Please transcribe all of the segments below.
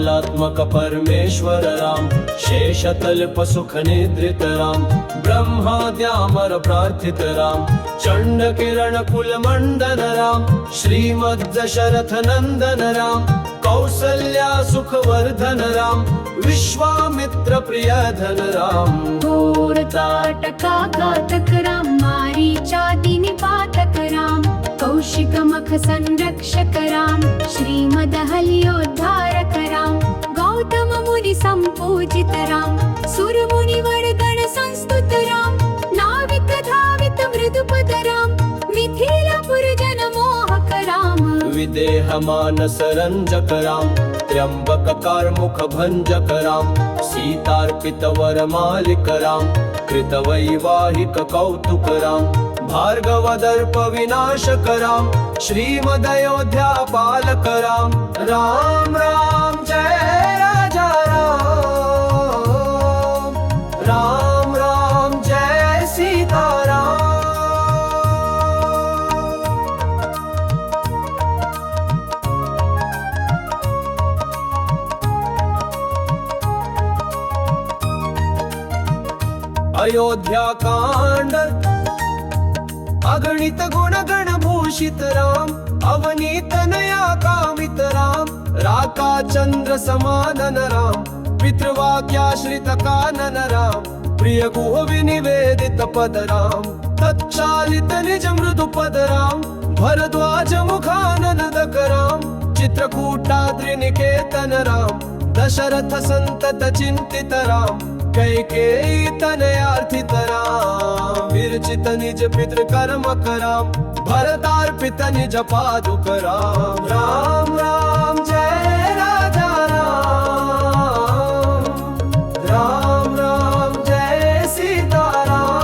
कालात्मक परमेश्वर राम, शेषतल्प सुख निद्रित राम, ब्रह्माद्यामर प्रार्थित राम, चंड किरण कुल मंडन राम, श्रीमद दशरथ नंदन राम, कौसल्या सुखवर्धन राम, विश्वामित्र प्रिय धन राम, थोर ताटका घातक राम, मारीचाती निपातक राम, कौशिक मख संरक्षक राम, श्रीमद हल्योद्धारक राम, गौतम मुनि संपूजित राम, सुर मुनि वर्गण संस्तुत राम, नाविक धावित मृदुपद राम, मिथिलापुर जन मोहक राम, विदेह मानस रंजक राम, त्र्यंबक कारमुख भंजक राम, सीतार्पित वर मालिक राम, कृत वैवाहिक कौतुक राम, भार्गव दर्प विनाशक राम, श्रीमद अयोध्या पालक राम, राम राम जय राजा राम, राम राम जय सीता राम। अयोध्या कांड अगणित गुण गण भूषित राम, अवनीत नया कामित राम, राका चंद्र समानन राम, पितृवाक्याश्रित कानन राम, प्रिय गुह विनिवेदित पद राम, तत्चालित निज मृदु पद राम, भरद्वाज मुखानंदक राम, चित्रकूटाद्रि निकेतन राम, दशरथ संतत चिंतित राम, कैकेयी तनयार्थित राम, विरचित निज पितृ कर्म कराम, भरतार्पित निज पादुक राम, राम राम जय राजा राम, राम राम जय सीता राम।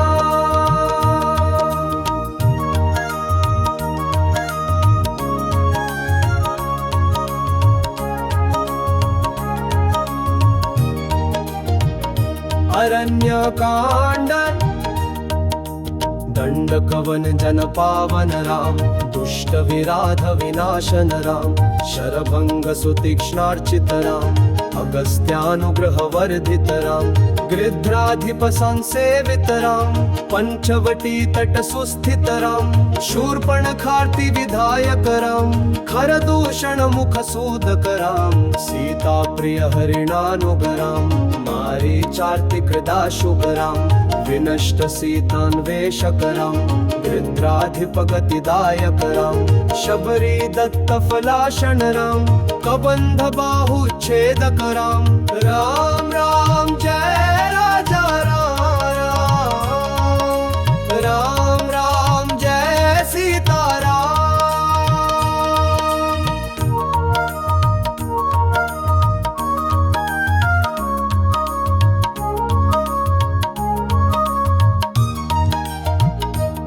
अरण्य कांड दंड कवन जन पावन राम, दुष्ट विराध विनाशन राम, शरभंग सुतीक्ष्णार्चित राम, अगस्त्यानुग्रह वर्धित राम, गृध्राधिप संसेवित राम, पंचवटी तट सुस्थित राम, शूर्पणखार्ति विधायक राम, खरदूषण मुख सूदक राम, सीता प्रिय हरिणानुग राम, मारीचार्ति कृदा शुभ राम, विनष्ट सीतान्वेषक राम, गृध्राधिप गतिदायक राम, शबरी दत्त फलाशन राम, कबंध बाहु छेदक राम, राम राम जय राजा राम, राम राम जय सीता राम।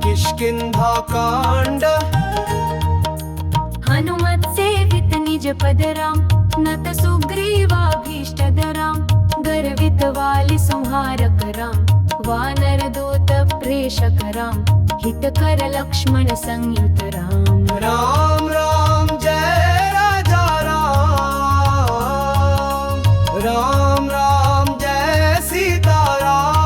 किष्किंधा कांड हनुमत सेवित निज पद राम, नत सुग्रीवाभीष्ट राम, गर्वित वाली संहारक राम, वानर दूत प्रेषक राम, हितकर लक्ष्मण संयुत राम, राम राम जय राजा राम, राम राम जय सीता राम।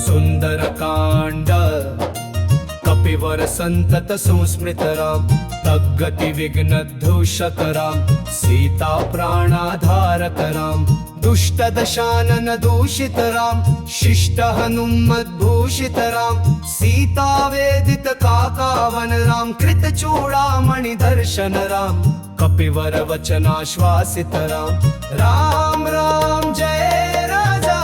सुंदर कांड कपिवर संतत संस्मृत राम, तद्गति विघ्न दूषक राम, सीता प्राणाधारक राम, दुष्ट दशानन दूषित राम, शिष्ट हनुमद्भूषित राम, सीता वेदित काकावन राम, कृत चूड़ामणि दर्शन राम, कपिवर वचनाश्वासित राम, राम राम जय राजा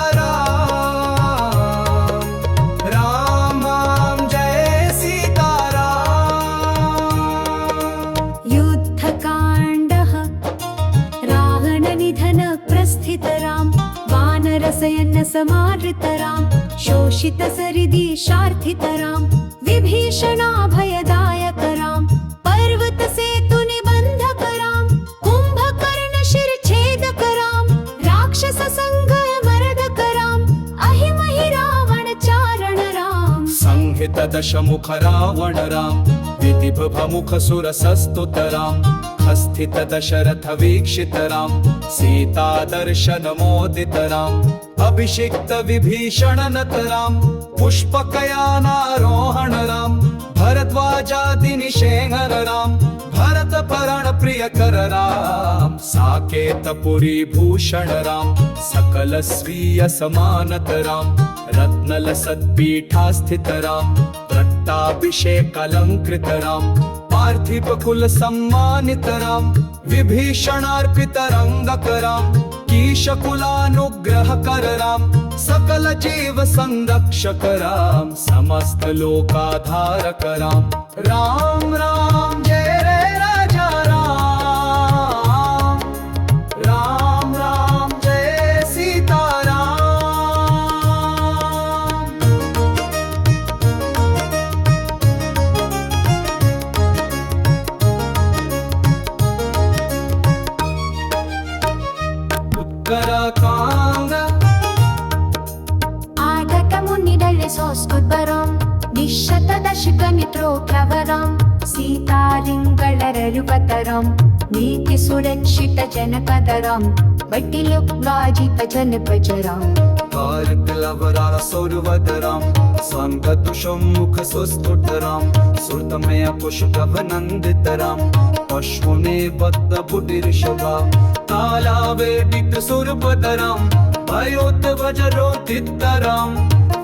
राम, वानरसयन समाहृत राम, शोषित सरिदीशार्थित राम, विभीषणाभयदायक राम, पर्वत सेतु निबंधक राम, कुंभकर्ण शिरच्छेदक राम, राक्षस संघय मर्दक स्थित दशमुख रावण राम विधिभमुख सुरसस्तुत राम स्थित दशरथ वीक्षित राम सीता दर्शन मोदित राम अभिषिक्त विभीषण नत राम पुष्पकयानारोहण राम भरद्वाजादि निषेंगन राम भरत परण प्रिय कर राम साकेत पुरी भूषण राम सकल स्वीय समानत राम रत्नल सत्पीठा स्थित राम रक्ताभिषेक अलंकृत राम पार्थिव कुल सम्मानित राम विभीषणार्पित रंगक राम कीशकुलानुग्रह कर राम सकल जीव संरक्षक राम समस्त लोकाधारक राम राम राम जय रे राजा राम राम राम जय सीता राम उत्तराखंड आगतमुनिदले सोस्कुद्बरं निश्शतदशकनित्रोप्रवरं सीतालिङ्गलररुपतरं नीतिसुरक्षितजनपदरं वट्टिलुग्गाजितजनपजरं भारतलवरार सौरवदराम स्वांगतुषं मुख सुस्तुतराम सुरतमय पुष्पवनंदितराम पशुने बद्ध बुद्धिर्षभा तालावेदित सुरपदराम भयोत वज्रोदितराम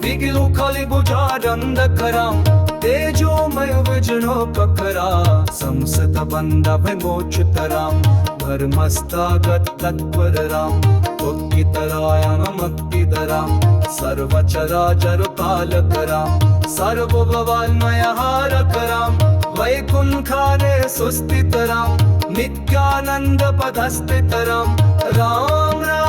विगिलु खलिभुजारंधकराम तेजोमय विजनोपकरा संसत बंधव विमोचितराम धर्मस्थागत तत्परराम उत्कितरायणमक्तिधराम सर्वचराचर पालकराम सर्वभवान्मयहारकराम वैकुंठारे सुस्थितराम नित्यानंद पदस्थितराम राम राम